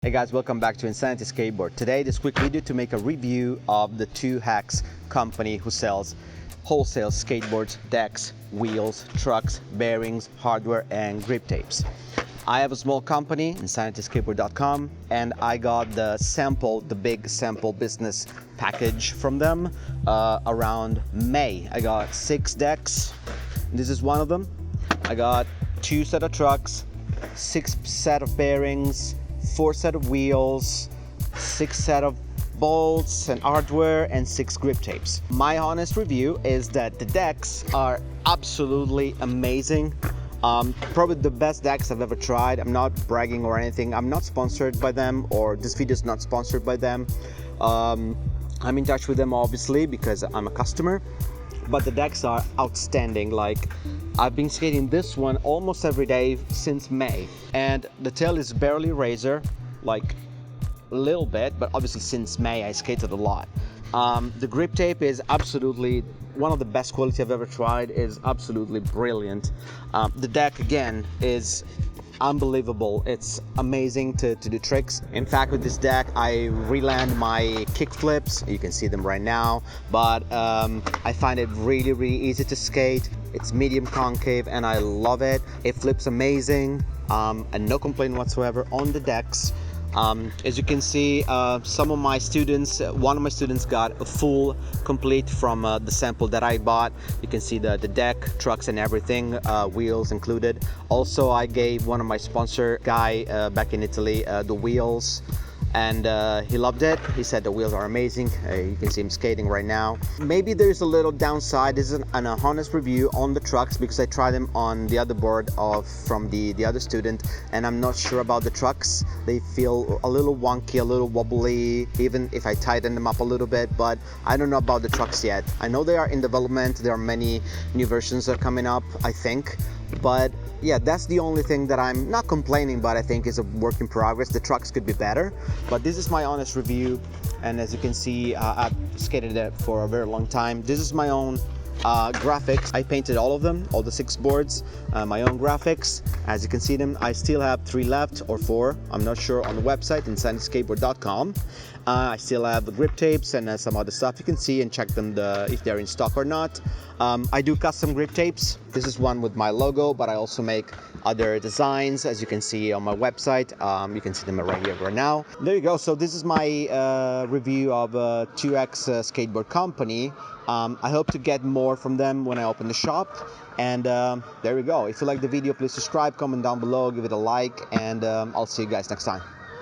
Hey guys, welcome back to Insanity Skateboard. Today, this quick video to make a review of the 2Hacks company who sells wholesale skateboards, decks, wheels, trucks, bearings, hardware, and grip tapes. I have a small company, InsanitySkateboard.com, and I got the big sample business package from them around May. I got 6 decks. This is one of them. I got 2 set of trucks, 6 set of bearings, 4 set of wheels, 6 set of bolts and hardware, and 6 grip tapes. My honest review is that the decks are absolutely amazing. Probably the best decks I've ever tried. I'm not bragging or anything. I'm not sponsored by them, or this video is not sponsored by them. I'm in touch with them obviously because I'm a customer, but the decks are outstanding. Like, I've been skating this one almost every day since May, and the tail is barely razor, like a little bit, but obviously since May I skated a lot. The grip tape is absolutely one of the best quality I've ever tried. Is absolutely brilliant. The deck again is unbelievable. It's amazing to do tricks. In fact, with this deck I reland my kick flips. You can see them right now, but I find it really easy to skate. It's medium concave and I love it. It flips amazing, and no complaint whatsoever on the decks. As you can see, some of my students, one of my students got a full complete from the sample that I bought. You can see the deck, trucks and everything, wheels included. Also, I gave one of my sponsor guy back in Italy the wheels, and he loved it. He said the wheels are amazing. You can see him skating right now. Maybe there's a little downside. This is an honest review on the trucks because I tried them on the other board from the other student, and I'm not sure about the trucks. They feel a little wonky, a little wobbly, even if I tighten them up a little bit, but I don't know about the trucks yet. I know they are in development. There are many new versions that are coming up, I think. But yeah, that's the only thing that I'm not complaining, but I think is a work in progress. The trucks could be better, but this is my honest review. And as you can see, I've skated it for a very long time. This is my own graphics. I painted all of them, all the 6 boards, my own graphics. As you can see them, I still have 3 left or 4, I'm not sure, on the website InsanitySkateboard.com. I still have the grip tapes and some other stuff. You can see and check them if they're in stock or not. I do custom grip tapes. This is one with my logo, but I also make other designs, as you can see on my website. You can see them right here right now. There you go. So this is my review of 2X skateboard company. I hope to get more from them when I open the shop. And there we go. If you like the video, please subscribe, comment down below, give it a like, and I'll see you guys next time.